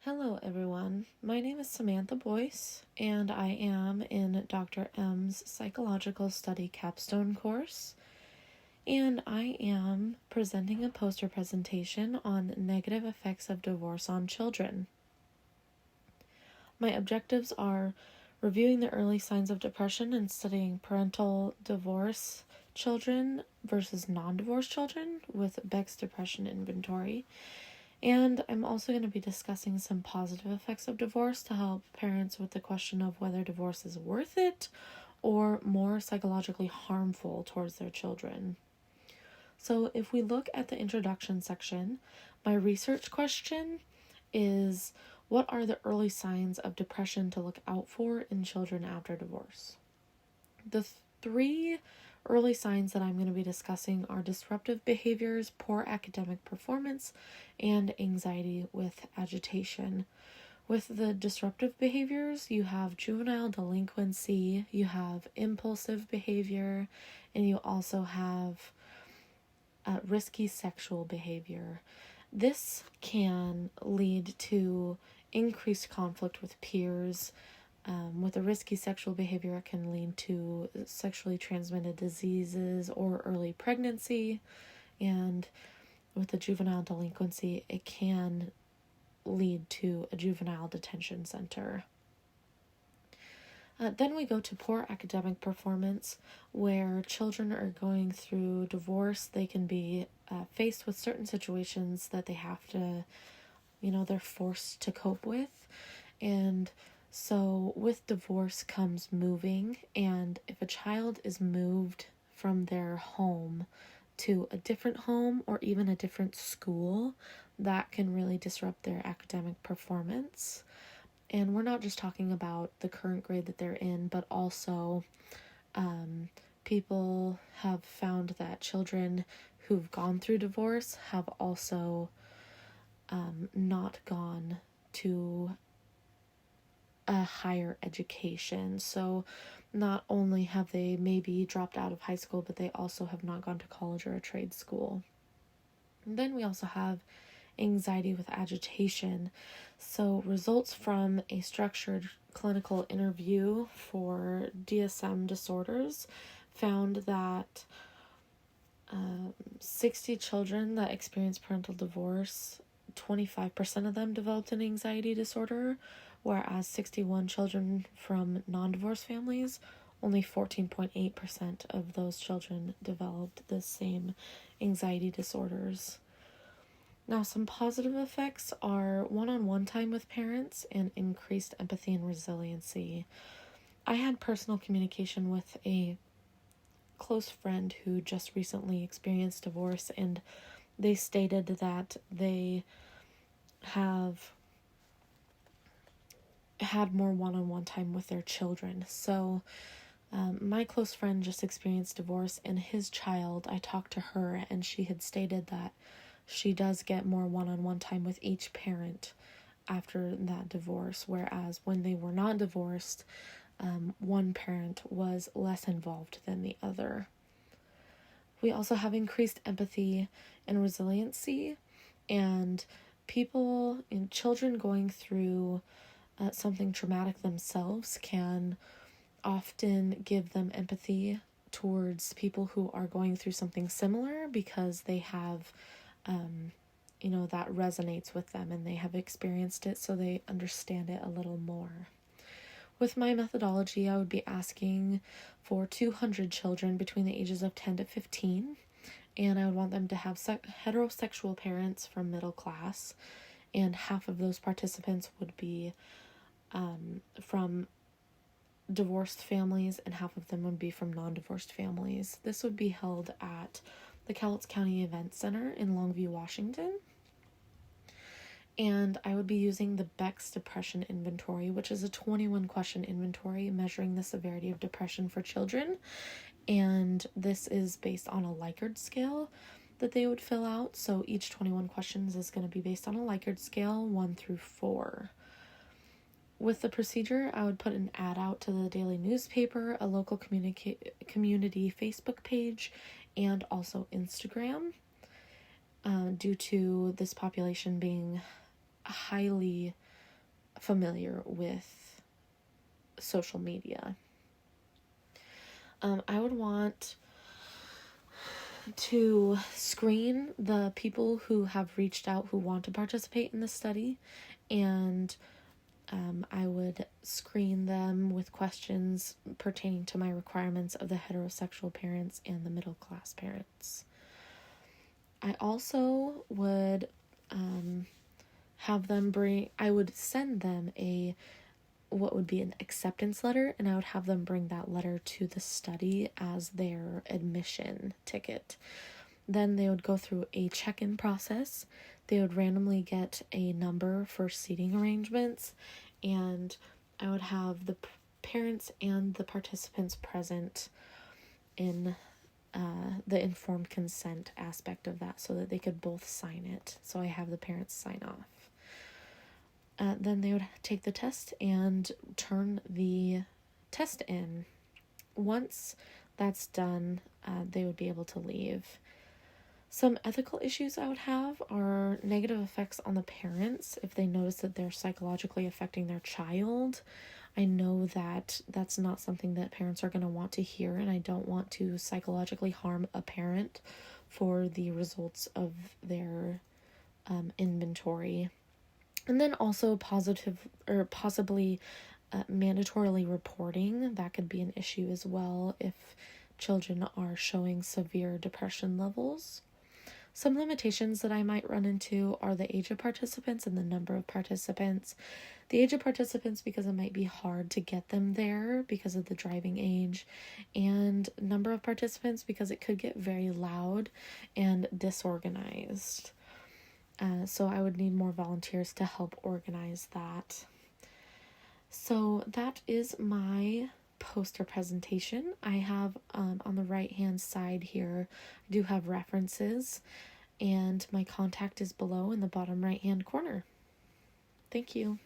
Hello, everyone. My name is Samantha Boyce, and I am in Dr. M's Psychological Study Capstone course, and I am presenting a poster presentation on negative effects of divorce on children. My objectives are reviewing the early signs of depression and studying parental divorce children versus non-divorced children with Beck's depression inventory. And I'm also going to be discussing some positive effects of divorce to help parents with the question of whether divorce is worth it or more psychologically harmful towards their children. So if we look at the introduction section, my research question is, what are the early signs of depression to look out for in children after divorce? The three early signs that I'm going to be discussing are disruptive behaviors, poor academic performance, and anxiety with agitation. With the disruptive behaviors, you have juvenile delinquency, you have impulsive behavior, and you also have risky sexual behavior. This can lead to increased conflict with peers. With a risky sexual behavior, it can lead to sexually transmitted diseases or early pregnancy. And with the juvenile delinquency, it can lead to a juvenile detention center. Then we go to poor academic performance, where children are going through divorce. They can be faced with certain situations that they have to, they're forced to cope with. And so with divorce comes moving, and if a child is moved from their home to a different home or even a different school, that can really disrupt their academic performance. And we're not just talking about the current grade that they're in, but also people have found that children who've gone through divorce have also not gone to a higher education. So not only have they maybe dropped out of high school, but they also have not gone to college or a trade school. And then we also have anxiety with agitation. So results from a structured clinical interview for DSM disorders found that 60 children that experienced parental divorce, 25% of them developed an anxiety disorder, whereas 61 children from non-divorce families, only 14.8% of those children developed the same anxiety disorders. Now, some positive effects are one-on-one time with parents and increased empathy and resiliency. I had personal communication with a close friend who just recently experienced divorce, and they stated that they have had more one-on-one time with their children. So my close friend just experienced divorce, and his child, I talked to her, and she had stated that she does get more one-on-one time with each parent after that divorce, whereas when they were not divorced, one parent was less involved than the other. We also have increased empathy and resiliency, and people and children going through something traumatic themselves can often give them empathy towards people who are going through something similar, because they have that resonates with them and they have experienced it, so they understand it a little more. With my methodology, I would be asking for 200 children between the ages of 10 to 15, and I would want them to have heterosexual parents from middle class, and half of those participants would be from divorced families, and half of them would be from non-divorced families. This would be held at the Cowlitz County Event Center in Longview, Washington. And I would be using the Beck's Depression Inventory, which is a 21-question inventory measuring the severity of depression for children. And this is based on a Likert scale that they would fill out. So each 21 questions is going to be based on a Likert scale, 1 through 4. With the procedure, I would put an ad out to the daily newspaper, a local community Facebook page, and also Instagram, due to this population being highly familiar with social media. I would want to screen the people who have reached out who want to participate in the study, and I would screen them with questions pertaining to my requirements of the heterosexual parents and the middle class parents. I also would I would send them what would be an acceptance letter, and I would have them bring that letter to the study as their admission ticket. Then they would go through a check-in process. They would randomly get a number for seating arrangements, and I would have the parents and the participants present in the informed consent aspect of that so that they could both sign it. So I have the parents sign off. Then they would take the test and turn the test in. Once that's done, they would be able to leave. Some ethical issues I would have are negative effects on the parents if they notice that they're psychologically affecting their child. I know that that's not something that parents are going to want to hear, and I don't want to psychologically harm a parent for the results of their inventory. And then also possibly mandatorily reporting. That could be an issue as well if children are showing severe depression levels. Some limitations that I might run into are the age of participants and the number of participants. The age of participants, because it might be hard to get them there because of the driving age, and number of participants because it could get very loud and disorganized. So I would need more volunteers to help organize that. So that is my poster presentation. I have on the right hand side here, I do have references, and my contact is below in the bottom right hand corner. Thank you.